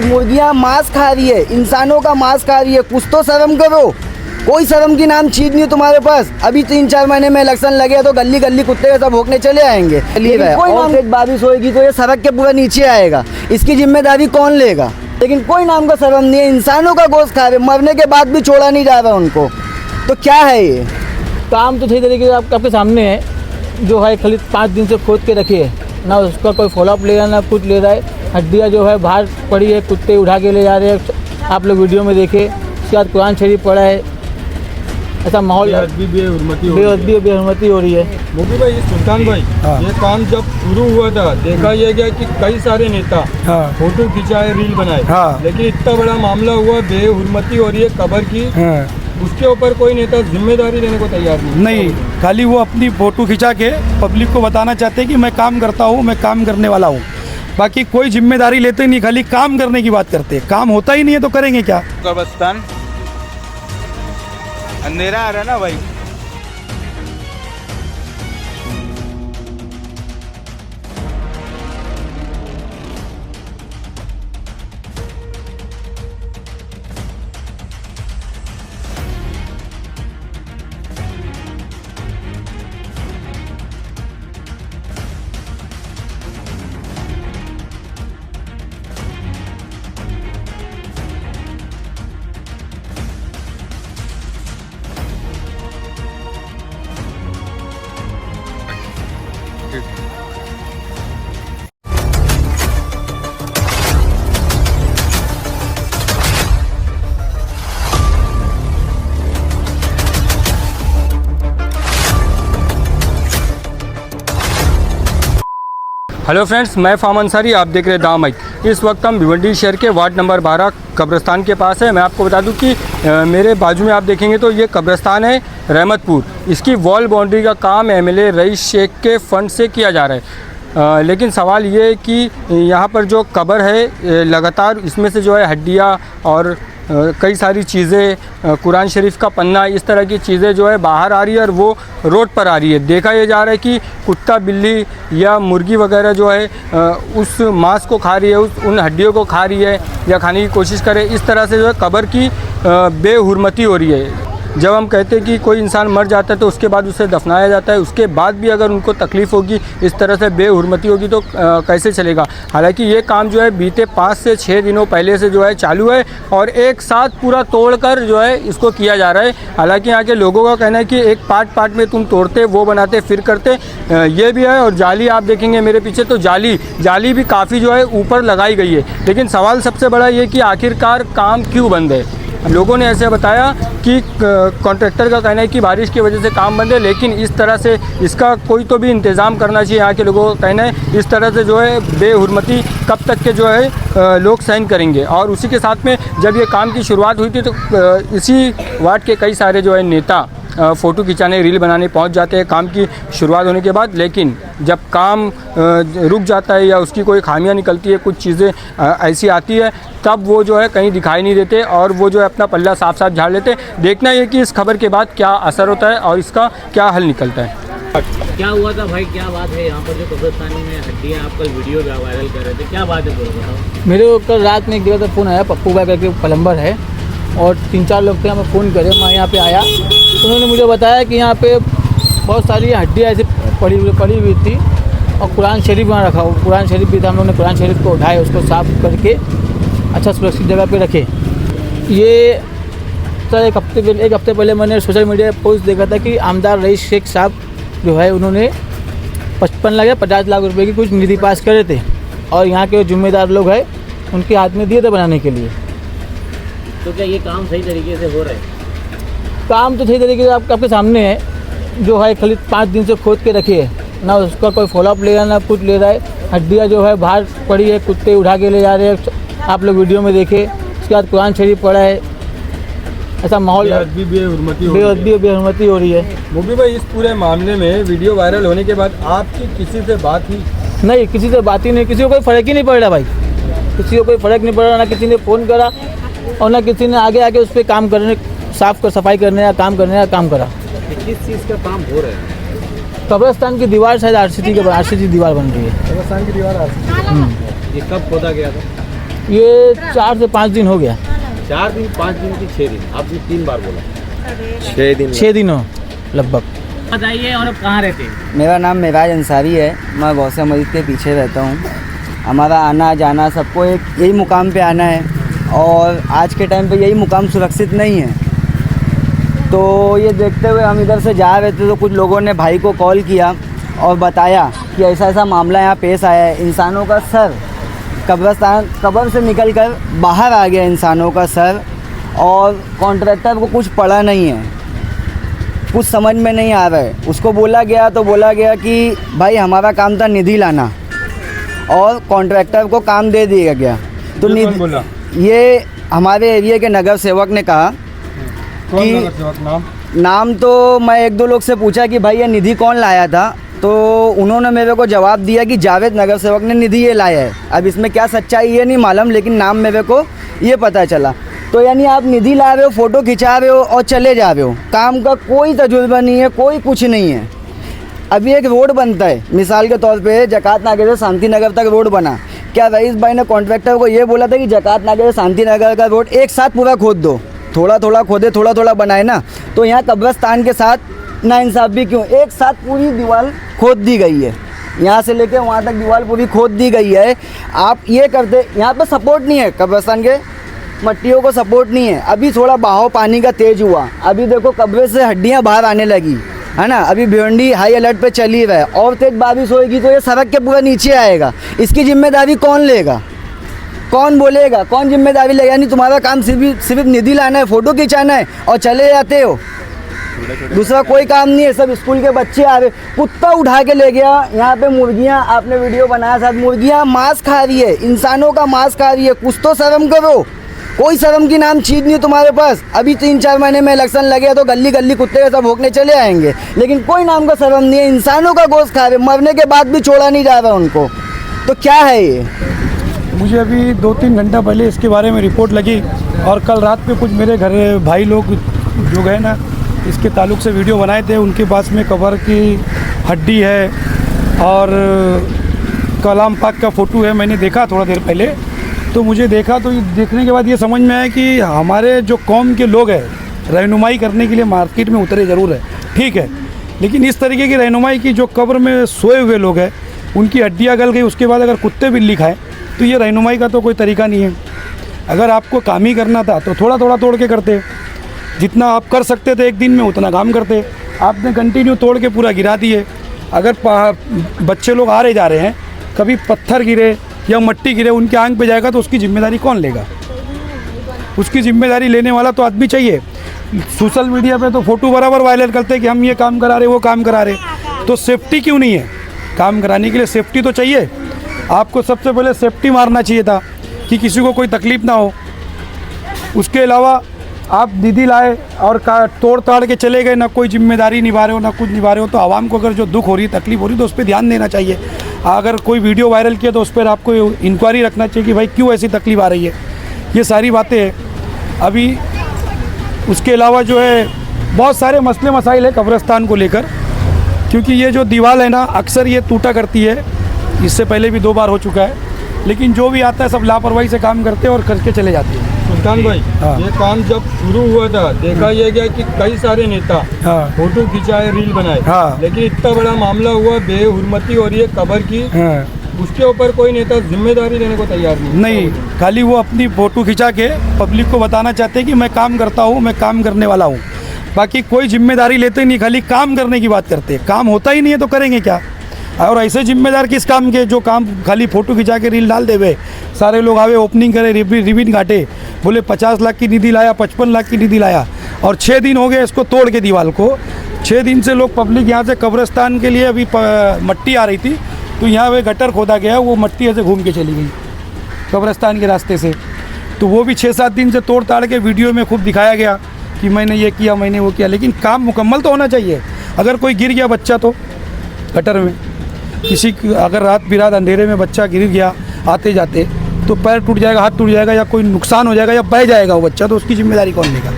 मुर्गियाँ मांस खा रही है, इंसानों का मांस खा रही है। कुछ तो शर्म करो, कोई शर्म की नाम चीज नहीं तुम्हारे पास। अभी 3-4 महीने में इलेक्शन लगे तो गली गली कुत्ते सब भोंकने चले आएंगे। कोई नाम एक बारिश होगी तो ये सड़क के पूरा नीचे आएगा, इसकी जिम्मेदारी कौन लेगा? लेकिन कोई नाम का शर्म नहीं है। इंसानों का गोश्त खा रहे, मरने के बाद भी छोड़ा नहीं जा रहा उनको। तो क्या है ये काम? तो सही तरीके से आपके सामने है, जो है खाली 5 दिन से खोद के रखी है ना, उसका कोई फॉलोअप ले रहा है ना कुछ ले रहा है। हड्डियाँ जो है बाहर पड़ी है, कुत्ते उठा के ले जा रहे हैं, आप लोग वीडियो में देखे। उसके बाद कुरान शरीफ पड़ा है, ऐसा माहौल बेहरमती हो रही है। मोदी भाई, सुल्तान भाई, ये काम जब शुरू हुआ था देखा यह गया कि कई सारे नेता फोटो खिंचाए, रील बनाए, लेकिन इतना बड़ा मामला हुआ, बेहरमती हो रही है कब्र की, उसके ऊपर कोई नेता जिम्मेदारी लेने को तैयार नहीं। खाली वो अपनी फोटो खिंचा के पब्लिक को बताना चाहते हैं कि मैं काम करता हूँ, मैं काम करने वाला हूँ। बाकी कोई जिम्मेदारी लेते नहीं, खाली काम करने की बात करते हैं। काम होता ही नहीं है तो करेंगे क्या? कब्रिस्तान अंधेरा आ रहा है ना भाई। हेलो फ्रेंड्स, मैं फाम अंसारी, आप देख रहे हैं दाम माइक। इस वक्त हम भिवंडी शहर के वार्ड नंबर 12 कब्रिस्तान के पास है। मैं आपको बता दूं कि मेरे बाजू में आप देखेंगे तो ये कब्रिस्तान है रहमतपुर। इसकी वॉल बाउंड्री का काम एमएलए रईस शेख के फंड से किया जा रहा है। लेकिन सवाल ये है कि यहाँ पर जो कब्र है लगातार इसमें से जो है हड्डियाँ और कई सारी चीज़ें, कुरान शरीफ का पन्ना, इस तरह की चीज़ें जो है बाहर आ रही है और वो रोड पर आ रही है। देखा ये जा रहा है कि कुत्ता, बिल्ली या मुर्गी वगैरह जो है उस मांस को खा रही है, उन हड्डियों को खा रही है या खाने की कोशिश करे। इस तरह से जो है कब्र की बेहुरमती हो रही है। जब हम कहते हैं कि कोई इंसान मर जाता है तो उसके बाद उसे दफनाया जाता है, उसके बाद भी अगर उनको तकलीफ़ होगी, इस तरह से बेहुरमती होगी तो कैसे चलेगा? हालांकि ये काम जो है बीते 5 से 6 दिनों पहले से जो है चालू है और एक साथ पूरा तोड़कर जो है इसको किया जा रहा है। हालांकि यहाँ के लोगों का कहना है कि एक पार्ट में तुम तोड़ते, वो बनाते, फिर करते, ये भी है। और जाली आप देखेंगे मेरे पीछे तो जाली भी काफ़ी जो है ऊपर लगाई गई है। लेकिन सवाल सबसे बड़ा ये कि आखिरकार काम क्यों बंद है? लोगों ने ऐसे बताया कि कॉन्ट्रैक्टर का कहना है कि बारिश की वजह से काम बंद है, लेकिन इस तरह से इसका कोई तो भी इंतज़ाम करना चाहिए। यहाँ के लोगों का कहना है इस तरह से जो है बेहुरमती कब तक के जो है लोग सहन करेंगे। और उसी के साथ में जब ये काम की शुरुआत हुई थी तो इसी वार्ड के कई सारे जो है नेता फ़ोटो खिंचाने, रील बनाने पहुंच जाते हैं काम की शुरुआत होने के बाद। लेकिन जब काम रुक जाता है या उसकी कोई खामियां निकलती है, कुछ चीज़ें ऐसी आती है, तब वो जो है कहीं दिखाई नहीं देते और वो जो है अपना पल्ला साफ झाड़ लेते। देखना ये कि इस खबर के बाद क्या असर होता है और इसका क्या हल निकलता है। क्या हुआ था भाई, क्या बात है यहाँ पर जो कब्रिस्तानी में हड्डियाँ आप कल वीडियो वायरल कर रहे थे, क्या बात है पूरा बताओ? मेरे को कल रात में एक जगह से फ़ोन आया, पप्पू भाई करके प्लम्बर है और 3-4 लोग थे, हमें फ़ोन करे। मैं यहाँ पे आया तो उन्होंने मुझे बताया कि यहाँ पे बहुत सारी हड्डियाँ ऐसी पड़ी हुई थी और कुरान शरीफ वहाँ रखा हुआ, कुरान शरीफ भी था। हम लोगों ने कुरान शरीफ को उठाए, उसको साफ़ करके अच्छा सुरक्षित जगह पे रखे। ये सर एक हफ्ते पहले मैंने सोशल मीडिया पर पोस्ट देखा था कि आमदार रईस शेख साहब जो है उन्होंने 55 लाख या 50 लाख रुपए की कुछ निधि पास करे थे और यहाँ के जिम्मेदार लोग हैं उनके हाथ में दिए थे बनाने के लिए। तो क्या ये काम सही तरीके से हो रहा है? काम तो सही तरीके से आपके सामने है, जो है खाली 5 दिन से खोद के रखी है ना, उसका कोई फॉलोअप ले रहा है ना कुछ ले रहा है। हड्डियाँ जो है बाहर पड़ी है, कुत्ते उठा के ले जा रहे हैं, आप लोग वीडियो में देखे। उसके बाद कुरान शरीफ पड़ा है, ऐसा माहौल बेहरमती हो रही है। मोदी भाई, इस पूरे मामले में वीडियो वायरल होने के बाद आपकी किसी से बात हुई? नहीं, किसी से बात ही नहीं, किसी को कोई फ़र्क ही नहीं पड़ रहा भाई, किसी को कोई फ़र्क नहीं पड़ रहा। ना किसी ने फ़ोन करा और ना किसी ने आगे उस पर काम करने, सफाई करने का काम करा। किस चीज़ का काम हो रहा है? कब्रिस्तान की दीवार शायद आरसीसी दीवार बन रही है। कब्रिस्तान की दीवार ये कब खोदा गया था? ये 4 से 5 दिन हो गया। 4 दिन 5 दिन की 6 दिन, आपने 3 बार बोला। 6 दिन हो लगभग। बताइए, और अब कहाँ रहते हैं? मेरा नाम मेराज अंसारी है, मैं गौसा मस्जिद के पीछे रहता हूँ। हमारा आना जाना सबको एक यही मुकाम पे आना है, और आज के टाइम पे यही मुकाम सुरक्षित नहीं है। तो ये देखते हुए हम इधर से जा रहे थे तो कुछ लोगों ने भाई को कॉल किया और बताया कि ऐसा ऐसा मामला यहाँ पेश आया है। इंसानों का सर कब्र से निकल कर बाहर आ गया, इंसानों का सर, और कॉन्ट्रैक्टर को कुछ पड़ा नहीं है, कुछ समझ में नहीं आ रहा है। उसको बोला गया कि भाई हमारा काम था निधि लाना, और कॉन्ट्रैक्टर को काम दे दिया गया। तो बोला? ये हमारे एरिया के नगर सेवक ने कहा कि नाम तो मैं 1-2 लोग से पूछा कि भाई ये निधि कौन लाया था, तो उन्होंने मेरे को जवाब दिया कि जावेद नगर सेवक ने निधि ये लाया है। अब इसमें क्या सच्चाई ये नहीं मालूम, लेकिन नाम मेरे को ये पता चला। तो यानी आप निधि ला रहे हो, फ़ोटो खिंचा रहे हो और चले जा रहे हो, काम का कोई तजुर्बा नहीं है, कोई कुछ नहीं है। अभी एक रोड बनता है, मिसाल के तौर पे जकात नाके से शांति नगर तक रोड बना, क्या रईस भाई ने कॉन्ट्रैक्टर को ये बोला था कि जकात नाके से शांति नगर का रोड एक साथ पूरा खोद दो? थोड़ा थोड़ा खोदे, थोड़ा थोड़ा बनाए ना। तो यहाँ कब्रिस्तान के साथ नाइंसाफ़ी क्यों? एक साथ पूरी दीवार खोद दी गई है, यहाँ से लेके वहाँ तक दीवार पूरी खोद दी गई है। आप ये करते, यहाँ पे सपोर्ट नहीं है, कब्रिस्तान के मट्टियों को सपोर्ट नहीं है। अभी थोड़ा बहाव पानी का तेज़ हुआ, अभी देखो कब्र से हड्डियाँ बाहर आने लगी है ना। अभी भिवंडी हाई अलर्ट पे चली रहा है, और तेज बारिश होएगी तो ये सड़क के पूरा नीचे आएगा। इसकी जिम्मेदारी कौन लेगा, कौन बोलेगा, कौन जिम्मेदारी लेगा? यानी तुम्हारा काम सिर्फ निधि लाना है, फ़ोटो खिंचाना है और चले जाते हो, दूसरा कोई काम नहीं है। सब स्कूल के बच्चे आ रहे, कुत्ता उठा के ले गया। यहाँ पे मुर्गियाँ, आपने वीडियो बनाया था, मुर्गियाँ मांस खा रही है, इंसानों का मांस खा रही है। कुछ तो शर्म करो, कोई शर्म की नाम चीज़ नहीं है तुम्हारे पास। अभी 3-4 महीने में इलेक्शन लगे तो गली गली कुत्ते सब भोंकने चले आएंगे, लेकिन कोई नाम का शर्म नहीं है। इंसानों का गोश्त खा रहे, मरने के बाद भी छोड़ा नहीं जा रहा उनको। तो क्या है ये? मुझे अभी 2-3 घंटा पहले इसके बारे में रिपोर्ट लगी, और कल रात पे कुछ मेरे घर भाई लोग जो गए ना, इसके ताल्लुक से वीडियो बनाए थे। उनके पास में कब्र की हड्डी है और कलाम पाक का फ़ोटो है। मैंने देखा थोड़ा देर पहले, तो मुझे देखा तो देखने के बाद ये समझ में आया कि हमारे जो कौम के लोग हैं, रहनुमाई करने के लिए मार्केट में उतरे ज़रूर है, ठीक है, लेकिन इस तरीके की रहनुमाई की जो कब्र में सोए हुए लोग हैं, उनकी हड्डियाँ गल गई, उसके बाद अगर कुत्ते बिल्ली खाएँ, तो ये रहनुमाई का तो कोई तरीका नहीं है। अगर आपको काम ही करना था तो थोड़ा थोड़ा तोड़ के करते, जितना आप कर सकते थे एक दिन में उतना काम करते। आपने कंटिन्यू तोड़ के पूरा गिरा दिए। अगर बच्चे लोग आ रहे जा रहे हैं, कभी पत्थर गिरे या मट्टी गिरे उनके आंख पे जाएगा तो उसकी जिम्मेदारी कौन लेगा? उसकी जिम्मेदारी लेने वाला तो आदमी चाहिए। सोशल मीडिया पे तो फ़ोटो बराबर वायरल करते हैं कि हम ये काम करा रहे, वो काम करा रहे, तो सेफ्टी क्यों नहीं है? काम कराने के लिए सेफ्टी तो चाहिए। आपको सबसे पहले सेफ्टी मारना चाहिए था कि किसी को कोई तकलीफ़ ना हो। उसके अलावा आप निधि लाए और तोड़ ताड़ के चले गए, ना कोई जिम्मेदारी निभा रहे हो, ना कुछ निभा रहे हो। तो आवाम को अगर जो दुख हो रही है, तकलीफ हो रही है, तो उस पर ध्यान देना चाहिए। अगर कोई वीडियो वायरल किया तो उस पर आपको इंक्वायरी रखना चाहिए कि भाई क्यों ऐसी तकलीफ आ रही है। ये सारी बातें हैं। अभी उसके अलावा जो है बहुत सारे मसले मसाइल है कब्रिस्तान को लेकर, क्योंकि ये जो दीवार है ना, अक्सर ये टूटा करती है। इससे पहले भी 2 बार हो चुका है, लेकिन जो भी आता है सब लापरवाही से काम करते हैं और करके चले जाते हैं। सुल्तान भाई, हाँ। ये काम जब शुरू हुआ था, देखा यह गया कि कई सारे नेता हाँ। फोटो खिंचाए, रील बनाए, हाँ। लेकिन इतना बड़ा मामला हुआ, बेहुरमती हो रही है कब्र की, हाँ। उसके ऊपर कोई नेता जिम्मेदारी लेने को तैयार नहीं। खाली वो अपनी फ़ोटो खिंचा के पब्लिक को बताना चाहते हैं कि मैं काम करता हूँ, मैं काम करने वाला हूँ। बाकी कोई जिम्मेदारी लेते नहीं, खाली काम करने की बात करते हैं। काम होता ही नहीं है तो करेंगे क्या? और ऐसे जिम्मेदार किस काम के जो काम खाली फ़ोटो खिंचा के रील डाल देवे। सारे लोग आवे, ओपनिंग करे, रिबिन काटे, बोले 50 लाख की निधि लाया, 55 लाख की निधि लाया, और 6 दिन हो गए इसको तोड़ के दीवार को। 6 दिन से लोग पब्लिक यहाँ से कब्रिस्तान के लिए अभी मट्टी आ रही थी, तो यहाँ पे गटर खोदा गया, वो मट्टी ऐसे घूम के चली गई कब्रिस्तान के रास्ते से। तो वो भी 6-7 दिन से तोड़ ताड़ के वीडियो में खूब दिखाया गया कि मैंने ये किया, मैंने वो किया, लेकिन काम मुकम्मल तो होना चाहिए। अगर कोई गिर गया बच्चा तो गटर में, किसी अगर रात बिरात अंधेरे में बच्चा गिर गया आते जाते, तो पैर टूट जाएगा, हाथ टूट जाएगा, या कोई नुकसान हो जाएगा, या बह जाएगा वो बच्चा, तो उसकी जिम्मेदारी कौन लेगा?